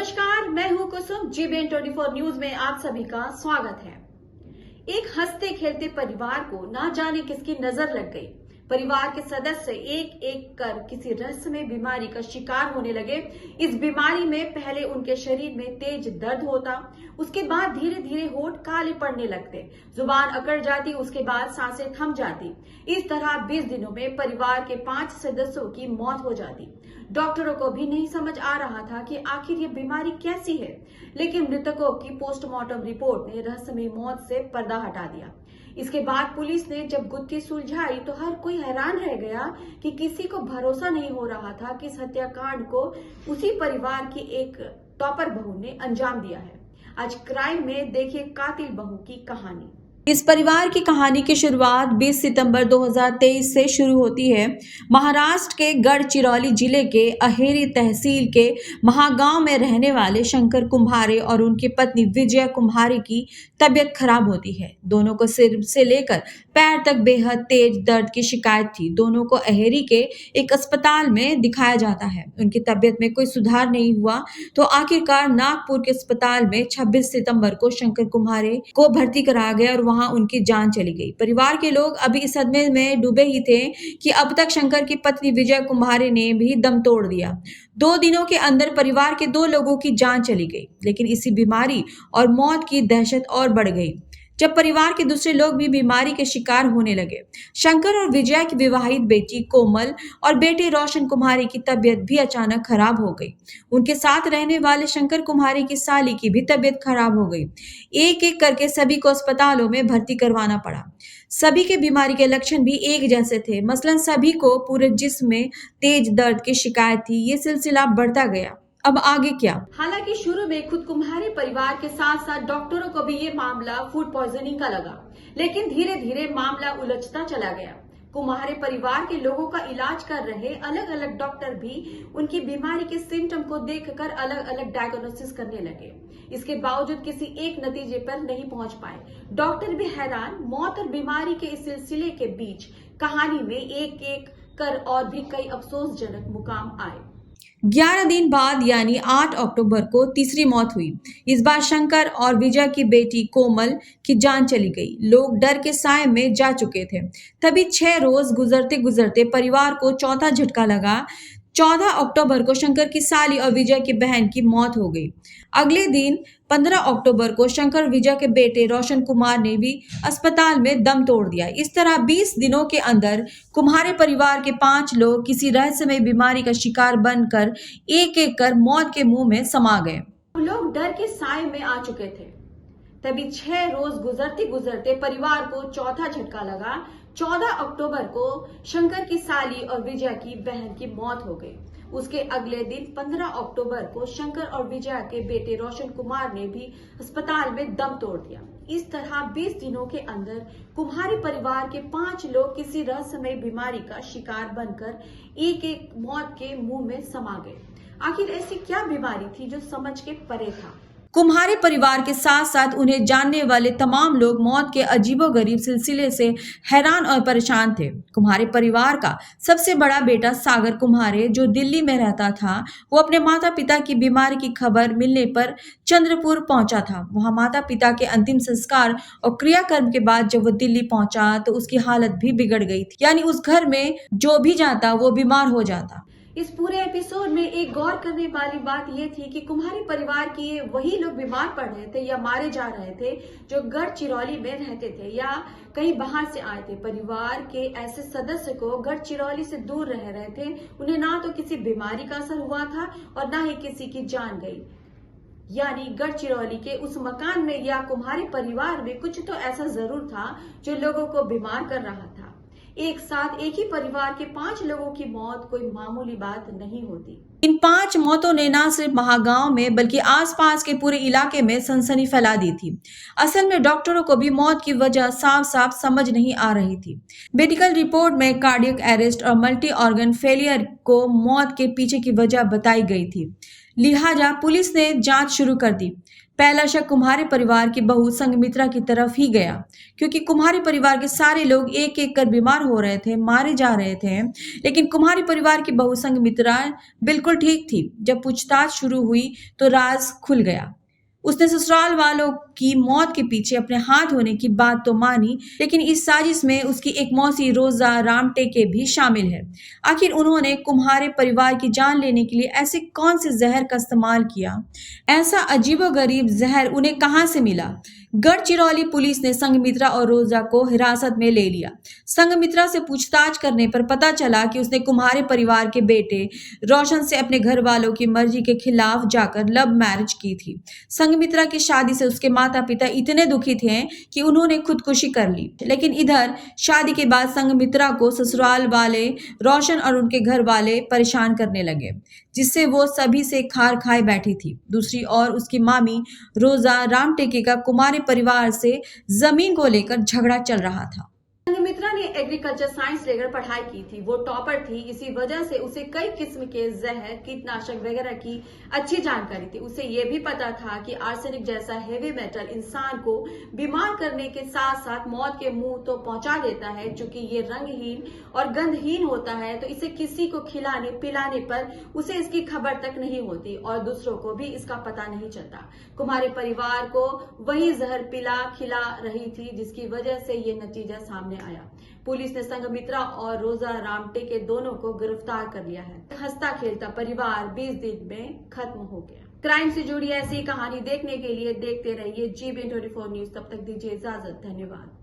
नमस्कार, मैं हूं कुसुम। GBN24 न्यूज में आप सभी का स्वागत है। एक हंसते खेलते परिवार को ना जाने किसकी नजर लग गई। परिवार के सदस्य एक एक कर किसी रहस्यमय बीमारी का शिकार होने लगे। इस बीमारी में पहले उनके शरीर में तेज दर्द होता, उसके बाद धीरे धीरे होंठ काले पड़ने लगते, जुबान अकड़ जाती, उसके बाद सांसें थम जाती। इस तरह 20 दिनों में परिवार के 5 सदस्यों की मौत हो जाती। डॉक्टरों को भी नहीं समझ आ रहा था कि आखिर ये बीमारी कैसी है, लेकिन मृतकों की पोस्टमार्टम रिपोर्ट ने रहस्यमय मौत से पर्दा हटा दिया। इसके बाद पुलिस ने जब गुत्थी सुलझाई तो हर कोई हैरान रह गया कि किसी को भरोसा नहीं हो रहा था कि इस हत्याकांड को उसी परिवार की एक टॉपर बहू ने अंजाम दिया है। आज क्राइम में देखिए कातिल बहू की कहानी। इस परिवार की कहानी की शुरुआत 20 सितंबर 2023 से शुरू होती है। महाराष्ट्र के गढ़चिरौली जिले के अहेरी तहसील के महागांव में रहने वाले शंकर कुम्हारे और उनकी पत्नी विजया कुम्हारे की तबीयत खराब होती है। दोनों को सिर से लेकर पैर तक बेहद तेज दर्द की शिकायत थी। दोनों को अहेरी के एक अस्पताल में दिखाया जाता है। उनकी तबीयत में कोई सुधार नहीं हुआ तो आखिरकार नागपुर के अस्पताल में 26 सितंबर को शंकर कुम्हारे को भर्ती कराया गया और वहां उनकी जान चली गई। परिवार के लोग अभी इस सदमे में डूबे ही थे कि अब तक शंकर की पत्नी विजय कुम्हारे ने भी दम तोड़ दिया। 2 दिनों के अंदर परिवार के 2 लोगों की जान चली गई, लेकिन इसी बीमारी और मौत की दहशत और बढ़ गई जब परिवार के दूसरे लोग भी बीमारी के शिकार होने लगे। शंकर और विजया की विवाहित बेटी कोमल और बेटे रोशन कुम्हारे की तबीयत भी अचानक खराब हो गई। उनके साथ रहने वाले शंकर कुम्हारे की साली की भी तबीयत खराब हो गई। एक एक करके सभी को अस्पतालों में भर्ती करवाना पड़ा। सभी के बीमारी के लक्षण भी एक जैसे थे, मसलन सभी को पूरे जिस्म में तेज दर्द की शिकायत थी। ये सिलसिला बढ़ता गया। अब आगे क्या? हालांकि शुरू में खुद कुम्हारे परिवार के साथ साथ डॉक्टरों को भी ये मामला फूड पॉइजनिंग का लगा, लेकिन धीरे धीरे मामला उलझता चला गया। कुम्हारे परिवार के लोगों का इलाज कर रहे अलग अलग डॉक्टर भी उनकी बीमारी के सिम्टम को देखकर अलग अलग डायग्नोसिस करने लगे। इसके बावजूद किसी एक नतीजे पर नहीं पहुंच पाए। डॉक्टर भी हैरान। मौत और बीमारी के इस सिलसिले के बीच कहानी में एक एक कर और भी कई अफसोसजनक मुकाम आए। 11 दिन बाद यानी 8 अक्टूबर को तीसरी मौत हुई। इस बार शंकर और विजय की बेटी कोमल की जान चली गई। लोग डर के साए में जा चुके थे। तभी 6 रोज गुजरते गुजरते परिवार को चौथा झटका लगा। 14 अक्टूबर को शंकर की साली और विजय की बहन की मौत हो गई। अगले दिन 15 अक्टूबर को शंकर और विजय के बेटे रोशन कुमार ने भी अस्पताल में दम तोड़ दिया। इस तरह 20 दिनों के अंदर कुम्हारे परिवार के 5 लोग किसी रहस्यमय बीमारी का शिकार बनकर एक एक कर मौत के मुंह में समा गए। लोग डर के साए में आ चुके थे। तभी 6 रोज गुजरते गुजरते परिवार को चौथा झटका लगा। 14 अक्टूबर को शंकर की साली और विजय की बहन की मौत हो गई। उसके अगले दिन 15 अक्टूबर को शंकर और विजय के बेटे रोशन कुमार ने भी अस्पताल में दम तोड़ दिया। इस तरह 20 दिनों के अंदर कुम्हारे परिवार के 5 लोग किसी रहस्यमय बीमारी का शिकार बनकर एक एक मौत के मुंह में समा गए। आखिर ऐसी क्या बीमारी थी जो समझ के परे था? कुम्हारे परिवार के साथ साथ उन्हें जानने वाले तमाम लोग मौत के अजीबोगरीब सिलसिले से हैरान और परेशान थे। कुम्हारे परिवार का सबसे बड़ा बेटा सागर कुम्हारे, जो दिल्ली में रहता था, वो अपने माता पिता की बीमारी की खबर मिलने पर चंद्रपुर पहुंचा था। वहां माता पिता के अंतिम संस्कार और क्रियाकर्म के बाद जब वो दिल्ली पहुंचा तो उसकी हालत भी बिगड़ गई थी। यानी उस घर में जो भी जाता वो बीमार हो जाता। इस पूरे एपिसोड में एक गौर करने वाली बात यह थी कि कुम्हारे परिवार के वही लोग बीमार पड़ रहे थे या मारे जा रहे थे जो गढ़चिरौली में रहते थे या कहीं बाहर से आए थे। परिवार के ऐसे सदस्य को गढ़चिरौली से दूर रह रहे थे। उन्हें ना तो किसी बीमारी का असर हुआ था और ना ही किसी की जान गई। यानी गढ़चिरौली के उस मकान में या कुम्हारे परिवार में कुछ तो ऐसा जरूर था जो लोगों को बीमार कर रहा था। एक साथ एक ही परिवार के 5 लोगों की मौत कोई मामूली बात नहीं होती। इन 5 मौतों ने न सिर्फ महागांव में बल्कि आसपास के पूरे इलाके में सनसनी फैला दी थी। असल में डॉक्टरों को भी मौत की वजह साफ साफ समझ नहीं आ रही थी। मेडिकल रिपोर्ट में कार्डियक अरेस्ट और मल्टी ऑर्गन फेलियर को मौत के पीछे की वजह बताई गई थी, लिहाजा पुलिस ने जांच शुरू कर दी। पहला शक कुम्हारे परिवार की बहू संघमित्रा की तरफ ही गया, क्योंकि कुम्हारे परिवार के सारे लोग एक एक कर बीमार हो रहे थे, मारे जा रहे थे, लेकिन कुम्हारे परिवार की बहू संघमित्रा बिल्कुल ठीक थी। जब पूछताछ शुरू हुई तो राज खुल गया। उसने ससुराल वालों की मौत के पीछे अपने हाथ होने की बात तो मानी, लेकिन इस साजिश में उसकी एक मौसी रोजा रामटेके भी शामिल है। आखिर उन्होंने कुम्हारे परिवार की जान लेने के लिए ऐसे कौन से जहर का इस्तेमाल किया? ऐसा अजीबोगरीब जहर उन्हें कहां से मिला? गढ़चिरौली पुलिस ने संघमित्रा और रोजा को हिरासत में ले लिया। संघमित्रा से पूछताछ करने पर पता चला कि उसने कुम्हारे परिवार के बेटे रोशन से अपने घर वालों की मर्जी के खिलाफ जाकर लव मैरिज की थी। संघमित्रा की शादी से उसके माता पिता इतने दुखी थे कि उन्होंने खुदकुशी कर ली, लेकिन इधर शादी के बाद संघमित्रा को ससुराल वाले रोशन और उनके घर वाले परेशान करने लगे, जिससे वो सभी से खार खाए बैठी थी। दूसरी ओर उसकी मामी रोजा रामटेके का कुमारी परिवार से जमीन को लेकर झगड़ा चल रहा था। संघमित्रा ने एग्रीकल्चर साइंस लेकर पढ़ाई की थी, वो टॉपर थी। इसी वजह से उसे कई किस्म के जहर, कीटनाशक वगैरह की अच्छी जानकारी थी। उसे ये भी पता था कि आर्सेनिक जैसा हेवी मेटल इंसान को बीमार करने के साथ साथ मौत के मुंह तो पहुंचा देता है। चूंकि ये रंगहीन और गंधहीन होता है तो इसे किसी को खिलाने पिलाने पर उसे इसकी खबर तक नहीं होती और दूसरों को भी इसका पता नहीं चलता। कुम्हारे परिवार को वही जहर खिला रही थी, जिसकी वजह से ये नतीजा सामने आया। पुलिस ने संघमित्रा और रोजा रामटेके दोनों को गिरफ्तार कर लिया है। हंसता खेलता परिवार 20 दिन में खत्म हो गया। क्राइम से जुड़ी ऐसी कहानी देखने के लिए देखते रहिए GBN 24 न्यूज। तब तक दीजिए इजाजत। धन्यवाद।